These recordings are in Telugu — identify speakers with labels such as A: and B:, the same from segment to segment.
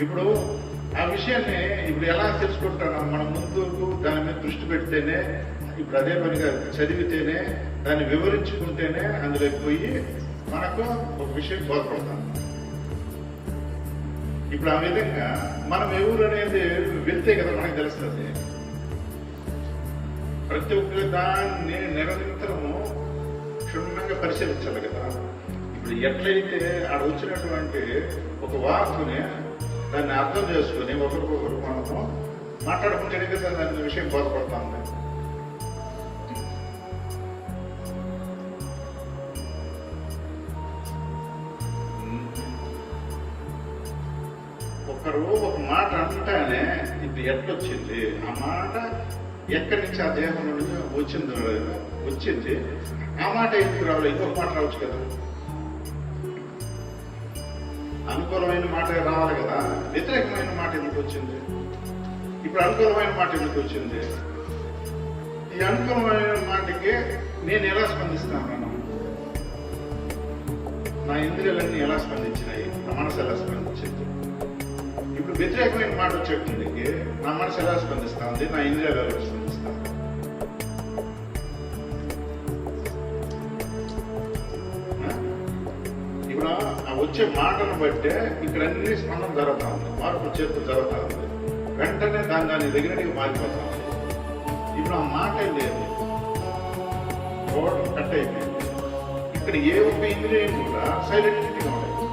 A: ఇప్పుడు ఆ విషయాన్ని ఇప్పుడు ఎలా తెలుసుకుంటాను, మనం ముందుకు దాని మీద దృష్టి పెడితేనే, ఇప్పుడు అదే పనిగా చదివితేనే, దాన్ని వివరించుకుంటేనే అందులోకి పోయి మనకు ఒక విషయం బోధపడతాం. ఇప్పుడు ఆ విధంగా మనం ఎవరు అనేది వెళ్తే కదా మనకు తెలుస్తుంది. ప్రతి ఒక్క దాన్ని నిరంతరము క్షుణ్ణంగా పరిశీలించాలి కదా. ఇప్పుడు ఎట్లయితే ఆడ వచ్చినటువంటి ఒక వాక్కుని దాన్ని అర్థం చేసుకుని ఒకరికొకరు మనము మాట్లాడుకుంటేనే కదా దాని విషయం బోధపడతా ఉంది. ఒకరు ఒక మాట అంటానే ఇప్పుడు ఎట్లొచ్చింది, ఆ మాట ఎక్కడి నుంచి ఆ దేహం నుండి వచ్చింది, ఆ మాట ఎందుకు రావాలి, ఇంకొక మాట రావచ్చు కదా. అనుకూలమైన మాట రావాలి కదా, వ్యతిరేకమైన మాట ఎందుకు వచ్చింది? ఇప్పుడు అనుకూలమైన మాట ఎందుకు వచ్చింది? ఈ అనుకూలమైన మాటకి నేను ఎలా స్పందిస్తాను? నా ఇంద్రియాలన్నీ ఎలా స్పందించినాయి, నా మనసు ఎలా స్పందించింది? ఇప్పుడు వ్యతిరేకమైన మాట వచ్చేటికి నా మనసు ఎలా స్పందిస్తా ఉంది, నా ఇంద్రియాలు ఎలా స్పందిస్తా ఉంది? ఇప్పుడు ఆ వచ్చే మాటను బట్టే ఇక్కడ అన్ని స్పందన జరుగుతా ఉంది, మార్పు చేస్తూ జరుగుతా ఉంది. వెంటనే దాని దగ్గరికి మారిపోతా ఉంది. ఇప్పుడు ఆ మాట లేదు, కట్ అయిపోయింది. ఇక్కడ ఏ ఒక్క ఇంద్రియం కూడా సైలెంట్గా ఉండదు,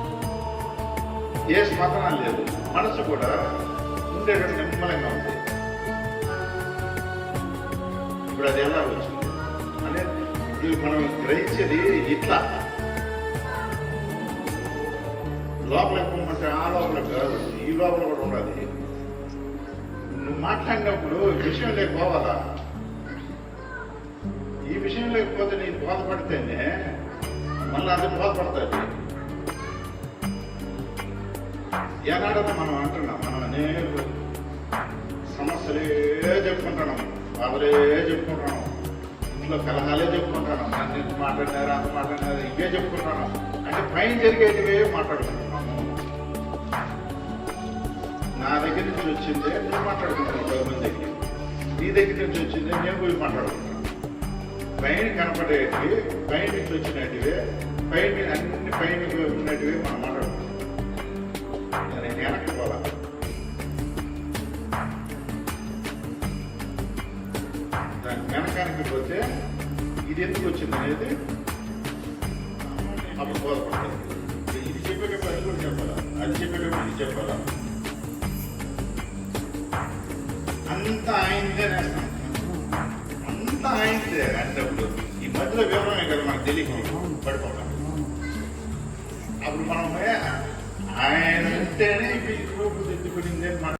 A: ఏ స్పందన లేదు, మనసు కూడా ఉండేటట్టు నిమ్మలంగా ఉంది. ఇప్పుడు అది ఎలా వచ్చింది అనేది మనం గ్రహించేది ఇట్లా. లోపల ఎక్కువ ఆ లోపల కాదు, ఈ లోపల కూడా ఉండాలి. నువ్వు మాట్లాడినప్పుడు విషయం లేకపోవాలా. ఈ విషయం లేకపోతే నీకు బోధపడితేనే మళ్ళీ అది బోధపడతాది. ఏనాడైతే మనం అంటున్నాం, మనం అనేక సమస్యలే చెప్పుకుంటున్నాం, బాధలే చెప్పుకుంటున్నాం, ఇంట్లో కలహాలే చెప్పుకుంటున్నాం, నన్ను మాట్లాడినారా అంత మాట్లాడినారా ఇవే చెప్పుకుంటున్నాం. అంటే పైన జరిగేటివే మాట్లాడుకుంటున్నాము. నా దగ్గర నుంచి వచ్చిందే నేను మాట్లాడుకుంటున్నాను, 10 మంది దగ్గర. నీ దగ్గర నుంచి వచ్చిందే నేను పోయి మాట్లాడుకుంటున్నాను. పైన కనపడేటివి, పైన నుంచి వచ్చినటివే, పైన అన్ని పైన ఉన్నటివే మనం మాట్లాడుకుంటున్నాం. నేను వెనక్కి పోలా. దాని వెనకానికి పోతే ఇది ఎందుకు వచ్చింది అనేది అప్పుడు బోధపడుతుంది. ఇది చెప్పేటప్పుడు అది కూడా చెప్పాలా, అది చెప్పేటప్పుడు ఇది చెప్పాలా. అంతా ఆయనదే నేస్తాం, అంతా ఆయనదే. అంటప్పుడు ఈ మధ్యలో వివరమే కదా మనకు తెలియక పడిపోవడం. అప్పుడు మనమే ఆయన ఉంటేనే ఇప్పుడు తెచ్చుకునిందే.